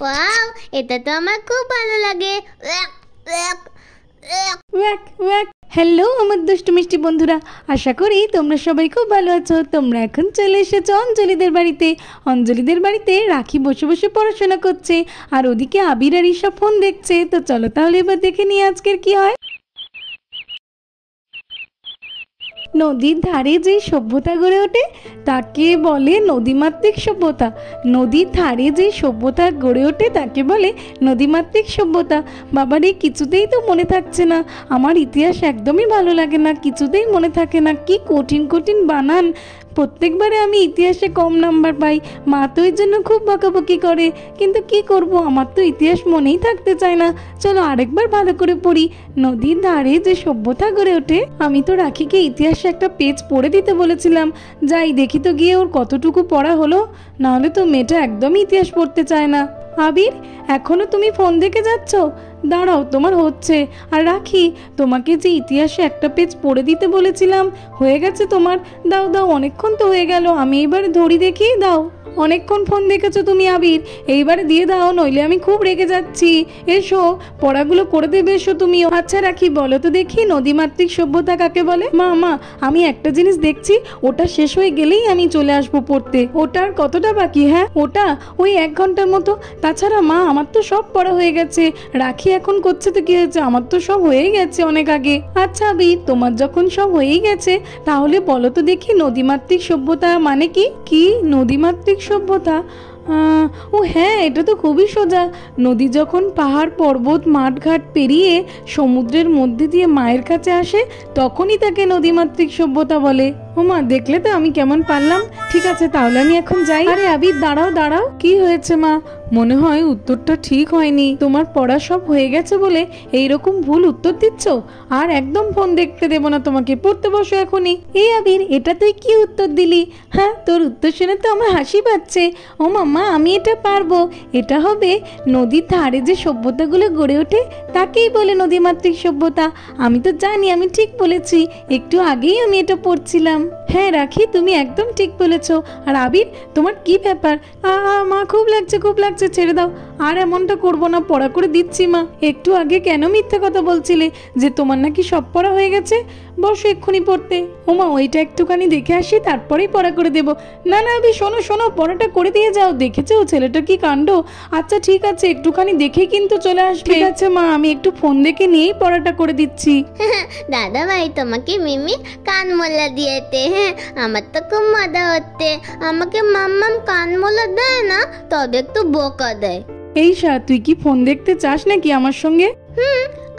Wow, এটা তো আমার খুব ভালো লাগে। হ্যালো আমার দুষ্টু মিষ্টি বন্ধুরা, আশা করি তোমরা সবাই খুব ভালো আছো। তোমরা এখন চলে এসেছো অঞ্জলিদের বাড়িতে। অঞ্জলিদের বাড়িতে রাখি বসে বসে পড়াশোনা করছে, আর ওদিকে আবির আর ঈশা ফোন দেখছে। তো চলো তাহলে এবার দেখে নিই আজকের কি হয়। নদীর ধারে যে সভ্যতা গড়ে ওঠে তাকে বলে নদীমাতৃক সভ্যতা। নদীর ধারে যে সভ্যতা গড়ে ওঠে তাকে বলে নদীমাতৃক সভ্যতা। বাবারে কিছুতেই তো মনে থাকছে না, আমার ইতিহাস একদমই ভালো লাগে না, কিছুতেই মনে থাকে না। কি কঠিন কঠিন বানান, প্রত্যেকবারে আমি ইতিহাসে কম নাম্বার পাই। মা তো এর জন্য খুব বকাবকি করে, কিন্তু কি করব, আমার তো ইতিহাস মনেই থাকতে চায় না। চলো আরেকবার ভালো করে পড়ি। নদীর ধারে যে সভ্যতা গড়ে ওঠে। আমি তো রাখিকে ইতিহাসে একটা পেজ পড়ে দিতে বলেছিলাম, যাই দেখি তো গিয়ে ওর কতটুকু পড়া হলো। নাহলে তো মেয়েটা একদমই ইতিহাস পড়তে চায় না। আবির, এখনো তুমি ফোন দেখে যাচ্ছ? দাঁড়াও, তোমার হচ্ছে। আর রাখি, তোমাকে যে ইতিহাসে একটা পেজ পড়ে দিতে বলেছিলাম হয়ে গেছে তোমার? দাও দাও, অনেকক্ষণ তো হয়ে গেল, আমি এবারে ধরি দেখি। দাও, অনেকক্ষণ ফোন দেখেছো তুমি আবির, এইবারে দিয়ে দাও, নইলে আমি খুব রেগে যাচ্ছি। এসো, পড়াগুলো করে দেবে, এসো তুমিও। আচ্ছা রাখি, বলো তো দেখি নদীমাতৃক সভ্যতা কাকে বলে? মা আমি একটা জিনিস দেখছি, ওটা শেষ হয়ে গেলেই আমি চলে আসবো পড়তে। ওটার কতটা বাকি? হ্যাঁ, ওটা ওই 1 ঘন্টার মতো। তাছাড়া মা, আমার তো সব পড়া হয়ে গেছে। রাখি এখন করছে তো কি হয়েছে, আমার তো সব হয়েই গেছে অনেক আগে। আচ্ছা আবির, তোমার যখন সব হয়েই গেছে তাহলে বলো তো দেখি নদীমাতৃক সভ্যতা মানে কি? কি নদীমাতৃক সভ্যতা? ও হ্যাঁ, এটা তো খুবই সোজা। নদী যখন পাহাড় পর্বত মাঠঘাট পেরিয়ে সমুদ্রের মধ্যে দিয়ে মায়ের কাছে আসে তখনই তাকে নদীমাতৃক সভ্যতা বলে। ও মা, দেখলে তো আমি কেমন পারলাম। ঠিক আছে, তাহলে আমি এখন যাই। আরে আবির, দাঁড়াও দাঁড়াও, কি হয়েছে মা? মনে হয় উত্তরটা ঠিক হয়নি। তোমার পড়া সব হয়ে গেছে বলে এইরকম ভুল উত্তর দিচ্ছ। আর একদম ফোন দেখতে দেবো না তোমাকে, পড়তে বসো এখনই। এই আবির, এটা তুই কি উত্তর দিলি? হ্যাঁ, তোর উত্তর শুনে তো আমার হাসি পাচ্ছে। ও মাম্মা, আমি এটা পারবো। এটা হবে নদীর ধারে যে সভ্যতাগুলো গড়ে ওঠে তাকেই বলে নদীমাতৃক সভ্যতা। আমি তো জানি আমি ঠিক বলেছি, একটু আগেই আমি এটা পড়ছিলাম। হ্যাঁ রাখি, তুমি একদম ঠিক বলেছো। আর আবির, তোমার কি ব্যাপার? মা, খুব লাগছে খুব লাগছে, ছেড়ে দাও। আর এমনটা করবো না, পড়া করে দিচ্ছি মা। একটু আগে কেন মিথ্যে কথা বলছিলে যে তোমার নাকি সব পড়া হয়ে গেছে? বসো এক্ষুনি পড়তে। ওমা, ওইটা একটুখানি দেখে আসি, তারপরেই পড়া করে দেবো। না না আবির, শোনো শোনো, পড়াটা করে দিয়ে যাও। দেখেছো ছেলেটা কি কাণ্ড। আচ্ছা ঠিক আছে, একটুখানি দেখে কিন্তু চলে আসবে। ঠিক আছে মা, আমি একটু ফোন দেখে নিয়েই পড়াটা করে দিচ্ছি। দাদা ভাই, তোমাকে মিমি কানমোলা দিয়েতে। হ্যাঁ, আমার তো খুব মজা হচ্ছে। আমাকে মাম্মাম কানমোলা দেয় না, তবে একটু বোকা দেয়। এই তুই কি ফোন দেখতে চাস নাকি আমার সঙ্গে?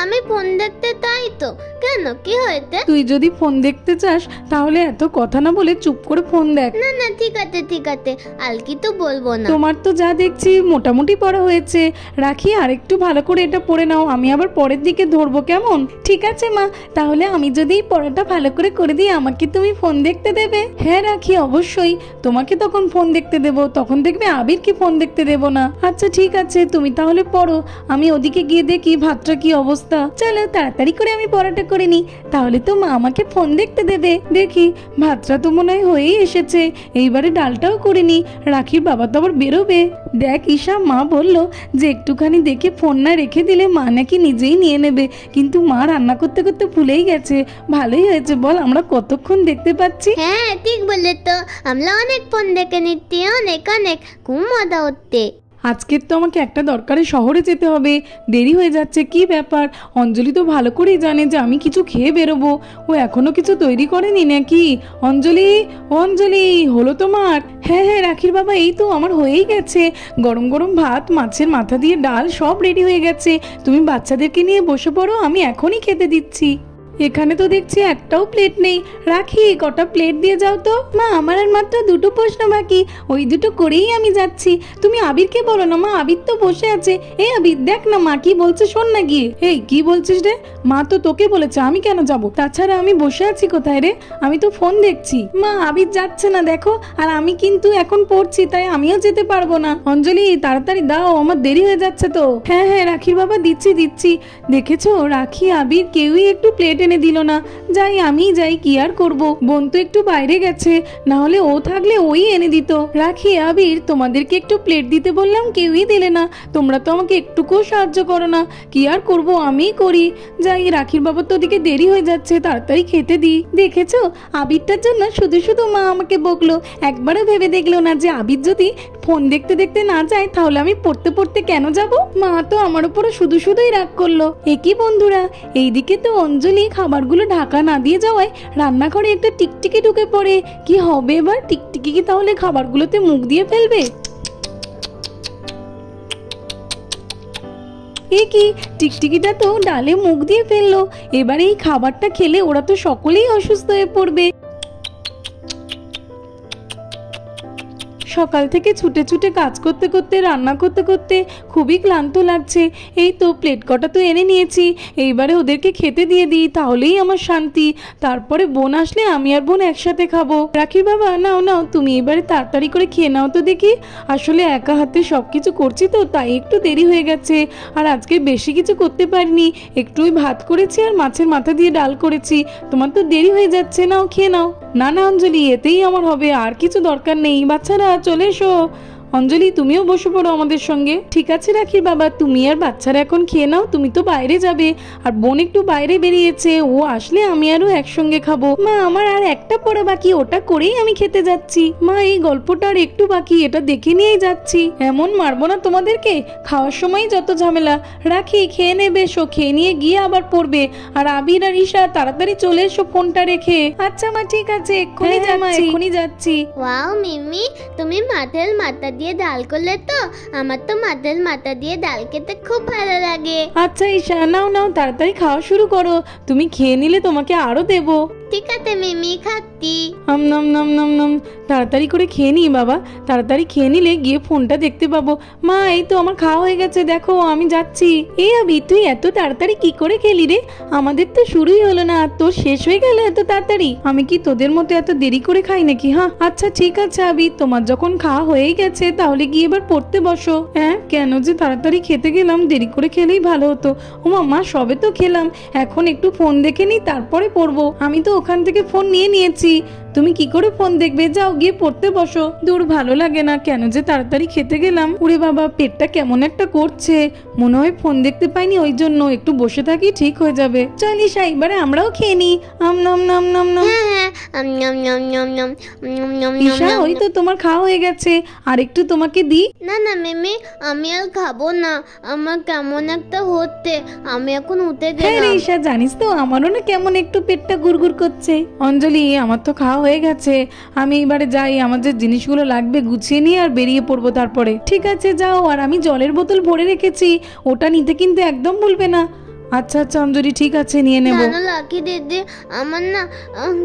আমি ফোন দেখতে তাই তো। কেন, কি হয়েছে? তুই যদি ফোন দেখতে চাস তাহলে এত কথা না বলে চুপ করে ফোন দেখ। না না, ঠিক আছে ঠিক আছে, আলকি তো বলবো না। তোমার তো যা দেখছি মোটামুটি পড়া হয়েছে। রাখি, আর একটু ভালো করে এটা পড়ে নাও, আমি আবার পরের দিকে ধরবো, কেমন? ঠিক আছে মা, তাহলে আমি যদি পড়াটা ভালো করে দিই আমাকে তুমি ফোন দেখতে দেবে? হ্যাঁ রাখি, অবশ্যই তোমাকে তখন ফোন দেখতে দেবো, তখন দেখবে আবির কি ফোন দেখতে দেবো না। আচ্ছা ঠিক আছে, তুমি তাহলে পড়ো, আমি ওদিকে গিয়ে দেখি ভাতটা কি অবস্থা। চলো তাড়াতাড়ি করে আমি পড়াটা করে নি, তাহলে তো মা আমাকে ফোন দেখতে দেবে। দেখি, ভাতটা তো মনে হয় হয়েই এসেছে, এইবারে ডালটাও করে নি। রাখির বাবা তো আবার বেরোবে। দেখ ঈশা, মা বললো যে একটুখানি দেখে ফোন না রেখে দিলে মা নাকি নিজেই নিয়ে নেবে, কিন্তু মা রান্না করতে করতে ভুলেই গেছে। ভালোই হয়েছে বল, আমরা কতক্ষণ দেখতে পাচ্ছি। হ্যাঁ ঠিক বললে তো, আমরা অনেক ফোন দেখে নিচ্ছি, অনেক অনেক, খুব মজা হচ্ছে। আজকের তো আমাকে একটা দরকারে শহরে যেতে হবে, দেরি হয়ে যাচ্ছে। কি ব্যাপার, অঞ্জলি তো ভালো করেই জানে যে আমি কিছু খেয়ে বেরোবো। ও এখনো কিছু তৈরি করেনি নাকি? অঞ্জলি, অঞ্জলি, হলো তোমার? হ্যাঁ হ্যাঁ রাখির বাবা, এই তো আমার হয়েই গেছে। গরম গরম ভাত, মাছের মাথা দিয়ে ডাল, সব রেডি হয়ে গেছে। তুমি বাচ্চাদেরকে নিয়ে বসে পড়ো, আমি এখনই খেতে দিচ্ছি। এখানে তো দেখছি একটাও প্লেট নেই। রাখি, কটা প্লেট দিয়ে যাও তো। মা, আমার আর মাত্র 2টো প্রশ্ন বাকি, ওই 2টো করেই আমি যাচ্ছি। তুমি আবিরকে বলো না, মা আবির তো বসে আছে। এই আবির, দেখ না মা কি বলছে, শোন না গিয়ে। এই কি বলছিস রে? মা তো তোকে বলেছে, আমি কেন যাব? তাছাড়া আমি বসে আছি কোথায় রে? আমি তো ফোন দেখছি। মা, আবির যাচ্ছে না দেখো, আর আমি কিন্তু এখন পড়ছি, তাই আমিও যেতে পারবো না। অঞ্জলি, তাড়াতাড়ি দাও, আমার দেরি হয়ে যাচ্ছে তো। হ্যাঁ হ্যাঁ রাখির বাবা, দিচ্ছি দিচ্ছি। দেখেছো, রাখি আবির কেউই একটু প্লেটে এনে দিল না। যাই, আমি যাই, কি আর করব, বোন তো একটু বাইরে গেছে, না হলে ও থাকলে ওই এনে দিত। রাখি, আবির, তোমাদেরকে একটু প্লেট দিতে বললাম, কেউই দিলে না। তোমরা তো আমাকে একটুকুও সাহায্য করো না, কি আর করব, আমিই করি। যাই, রাখির বাবা তো ওদিকে দেরি হয়ে যাচ্ছে, তাড়াতাড়ি খেতে দিই। দেখেছো, আবিরটার জন্য শুধু শুধু মা আমাকে বকলো, একবারও ভেবে দেখলো না যে আবির যদি ফোন দেখতে দেখতে না যায় তাহলে আমি পড়তে পড়তে কেন যাব। মা তো আমার উপরে শুধু শুধুই রাগ করলো। একই বন্ধুরা, এইদিকে তো অঞ্জলি খাবারগুলো ঢাকা না দিয়ে যাওয়ায় রান্নাঘরে একটা টিকটিকি ঢুকে পড়ে। কি হবে এবার? টিকটিকি কি তাহলে খাবারগুলোতে মুখ দিয়ে ফেলবে? এ কি, টিকটিকিটা তো ডালে মুখ দিয়ে ফেললো। এবার এই খাবারটা খেলে ওরা তো সকলেই অসুস্থ হয়ে পড়বে। সকাল থেকে ছুটে ছুটে কাজ করতে করতে, রান্না করতে করতে খুবই ক্লান্ত লাগছে। এই তো প্লেট কটা তো এনে নিয়েছি, এইবারে ওদেরকে খেতে দিয়ে দিই, তাহলেই আমার শান্তি। তারপরে বোন আসলে আমি আর বোন একসাথে খাবো। রাখির বাবা, নাও নাও, তুমি এবারে তাড়াতাড়ি করে খেয়ে নাও তো দেখি। আসলে একা হাতে সব কিছু করছি তো, তাই একটু দেরি হয়ে গেছে। আর আজকে বেশি কিছু করতে পারিনি, একটুই ভাত করেছি আর মাছের মাথা দিয়ে ডাল করেছি। তোমার তো দেরি হয়ে যাচ্ছে, নাও খেয়ে নাও। না না অঞ্জলি, এতেই আমার হবে, আর কিছু দরকার নেই। বাচ্চারা চলে এসো। অঞ্জলি, তুমিও বসে পড়ো আমাদের সঙ্গে। ঠিক আছে রাখির বাবা, তুমি আর বাচ্চারা এখন খেয়ে নাও, তুমি তো বাইরে যাবে। আর বোন একটু বাইরে বেরিয়েছে, ও আসলে আমি আরও একসঙ্গে খাবো। মা, আমার আর একটা পড়া বাকি, ওটা করেই আমি খেতে যাচ্ছি। মা, এই গল্পটা আর একটু বাকি, এটা দেখে নিয়েই যাচ্ছি। এমন মারবো না তোমাদেরকে, খাওয়ার সময় যত ঝামেলা। রাখি, খেয়ে নেবে, এসো, খেয়ে নিয়ে গিয়ে আবার পড়বে। আর আবির আর ঈশা তাড়াতাড়ি চলে এসো ফোনটা রেখে। আচ্ছা মা, ঠিক আছে, এক্ষুনি যাচ্ছি। ওয়াও মিমি, তুমি মাছের মাথা দিয়ে ডাল করলে তো? আমার তো মাছের মাথা দিয়ে ডাল খেতে খুব ভালো লাগে। আচ্ছা ঈশা, নাও নাও, তাড়াতাড়ি খাওয়া শুরু করো, তুমি খেয়ে নিলে তোমাকে আরো দেবো। ঠিক আছে মিমি, খাচ্ছি। নাম নাম নাম নাম, তাড়াতাড়ি করে খেয়ে নি বাবা, তাড়াতাড়ি খেয়ে নিলে গিয়ে ফোনটা দেখতে পাবো। মা, এই তো আমার খাওয়া হয়ে গেছে, দেখো আমি যাচ্ছি। এই আবি, তুই এত তাড়াতাড়ি কি করে খেলি রে? আমাদের তো শুরুই হলো না, তোর শেষ হয়ে গেল এত তাড়াতাড়ি? আমি কি তোদের মতো এত দেরি করে খাই নাকি? হ্যাঁ আচ্ছা ঠিক আছে আবি, তোমার যখন খাওয়া হয়েই গেছে তাহলে গিয়ে এবার পড়তে বসো। হ্যাঁ, কেন যে তাড়াতাড়ি খেতে গেলাম, দেরি করে খেলেই ভালো হতো। ও মা, সবে তো খেলাম, এখন একটু ফোন দেখে নি, তারপরে পড়বো। আমি তো ওখান থেকে ফোন নিয়ে নিয়েছি, তুমি কি করে ফোন দেখবে? যাও গিয়ে পড়তে বসো। দূর, ভালো লাগে না, কেন যে তাড়াতাড়ি খেতে গেলাম। ওরে বাবা, পেটটা কেমন একটা করছে, মনে হয় ফোন দেখতে পাইনি, ওই জন্য একটু বসে থাকি, ঠিক হয়ে যাবে। চল ঈশা, এবারে আমরাও খেয়ে নি। আম নাম নাম নাম নাম। ঈশা, ওই তো তোমার খাওয়া হয়ে গেছে, আর একটু তোমাকে দি। না না মিমি, আমি আর খাবো না, আমার কেমন একটা হচ্ছে, আমি এখন উঠে হ্যাঁ রে গেলাম। ঈশা, জানিস তো আমারও না কেমন একটু পেটটা গুড়গুড় করছে। অঞ্জলি, আমার তো খাওয়া হয়ে গেছে, আমি এবারে যাই, আমার যে জিনিসগুলো লাগবে গুছিয়ে নিয়ে আর বেরিয়ে পড়বো তারপরে। ঠিক আছে যাও, আর আমি জলের বোতল ভরে রেখেছি, ওটা নিতে কিন্তু একদম ভুলবে না। আচ্ছা আচ্ছা অঞ্জলি, ঠিক আছে, নিয়ে নেব। জানো লাকি দিদি, আমার না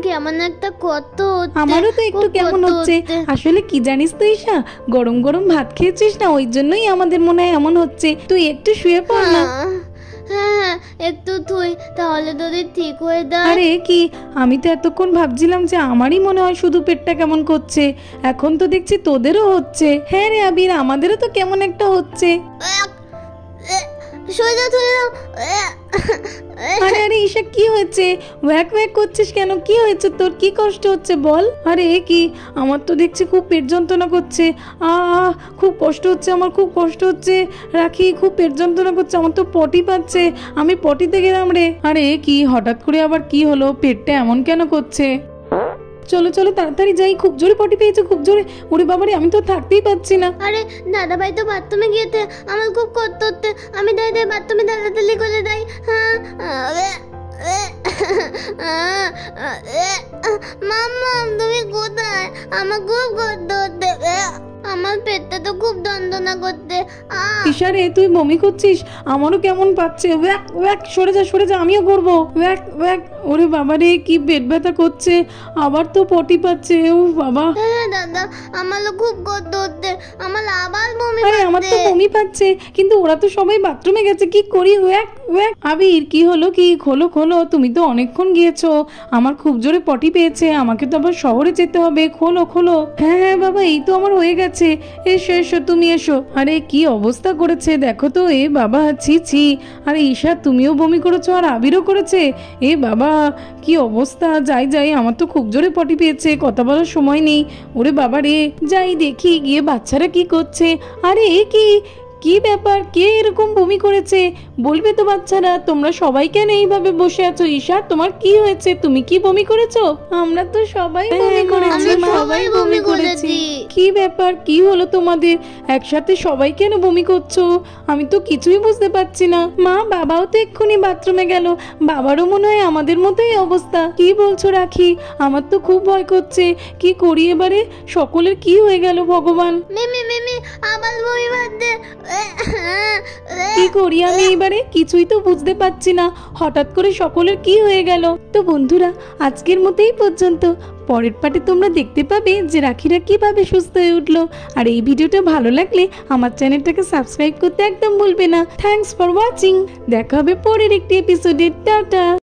কেমন একটা কত হচ্ছে। আমারও তো একটু কেমন হচ্ছে। আসলে কি জানিস তো ঈশা, গরম গরম ভাত খেয়েছিস না, ওই জন্যই আমাদের মনে হয় এমন হচ্ছে। তুই একটু শুয়ে পড় না। হ্যাঁ, একটু তুই তাহলে যদি ঠিক হয়ে যায়। আরে কি, আমি তো এতক্ষণ ভাবছিলাম যে আমারই মনে হয় শুধু পেটটা কেমন করছে, এখন তো দেখছি তোদেরও হচ্ছে। হ্যাঁ রে আবির, আমাদেরও তো কেমন একটা হচ্ছে। আরে আরে ঈশা, কি হয়েছে? ওয়াক ওয়াক করছিস কেন? কি হয়েছে তোর? কি কষ্ট হচ্ছে বল? আরে কি, আমার তো দেখছি খুব পেট যন্ত্রণা করছে। খুব কষ্ট হচ্ছে, আমার খুব কষ্ট হচ্ছে। রাখি, খুব পেট যন্ত্রণা করছে, আমার তো পটি পাচ্ছে, আমি পটিতে গেলাম রে। আরে কি, হঠাৎ করে আবার কি হলো? পেটটা এমন কেন করছে? চলো চলো তাড়াতাড়ি যাই, খুব জোরে পটি পেয়েছে, খুব জোরে। ওরে বাবারে, আমি তো থাকতেই পাচ্ছি না। আরে দাদা ভাই তো বাথরুমে গিয়েছে, আমার খুব কষ্ট হচ্ছে, আমি দাই বাথরুমে তাড়াতাড়ি করে যাই। মাম্মা, তুমি কোথায়? আমার খুব কষ্ট হচ্ছে, আমার পেটটা তো খুব যন্ত্রণা করতে। ইশারে, তুই বমি করছিস? আমারও কেমন পাচ্ছে। ওয়াক ওয়াক, সরে যা সরে যা, আমিও করবো। Walk walk. ওরে বাবা রে, কি পেট ব্যথা করছে, আবার তো পটি পাচ্ছে। ও বাবা। হ্যাঁ দাদা, আমারও খুব কষ্ট হচ্ছে, আমার আবার বমি পাচ্ছে। আমার তো বমি পাচ্ছে, কিন্তু ওরা তো সবাই বাথরুমে গেছে, কি করি? Walk walk. আবির, কি হলো কি? খোলো খোলো, তুমি তো অনেকক্ষণ গিয়েছো, আমার খুব জোরে পটি পেয়েছে, আমাকে তো আবার শহরে যেতে হবে, খোলো খোলো। হ্যাঁ হ্যাঁ বাবা, এই তো আমার হয়ে গেছে, এসো এসো এসো তুমি এসো। আরে কি অবস্থা করেছে দেখো তো, এ বাবা ছি ছি। আরে ঈশা তুমিও বমি করেছো আর আবিরও করেছে, এ বাবা কি অবস্থা। যাই যাই, আমার তো খুব জোরে পটি পেয়েছে, কথা বলার সময় নেই। ওরে বাবা রে, যাই দেখি গিয়ে বাচ্চারা কি করছে। আরে এ কি কি ব্যাপার, কে এরকম বমি করেছে? বলবে তো বাচ্চারা, তোমরা সবাই কেন এইভাবে বসে আছো? ঈশা তোমার কি হয়েছে, তুমি কি বমি করেছো? আমরা তো সবাই বমি করেছি, আমরা মা, সবাই বমি করেছি। কি ব্যাপার, কি হলো তোমাদের? একসাথে সবাই কেন বমি করছো? আমি তো কিছুই বুঝতে পারছি না। মা বাবাও তো এক্ষুনি বাথরুমে গেল, বাবারও মনে হয় আমাদের মতোই অবস্থা। কি বলছো রাখি? আমার তো খুব ভয় করছে, কি করি এবারে? সকলের কি হয়ে গেল ভগবান? মিমি মিমি আবার বমি বাদে। কি করি আমি এবারে, কিছুই তো বুঝতে পারছি না। হঠাৎ করে সকলের কি হয়ে গেল। তো বন্ধুরা, আজকের মতো এই পর্যন্ত। পরের পার্টে তোমরা দেখতে পাবে যে রাখিরা কিভাবে সুস্থ হয়ে উঠলো। আর এই ভিডিওটা ভালো লাগলে আমার চ্যানেলটাকে সাবস্ক্রাইব করতে একদম ভুলবে না। Thanks for watching. দেখা হবে পরের একটি এপিসোডে। টাটা।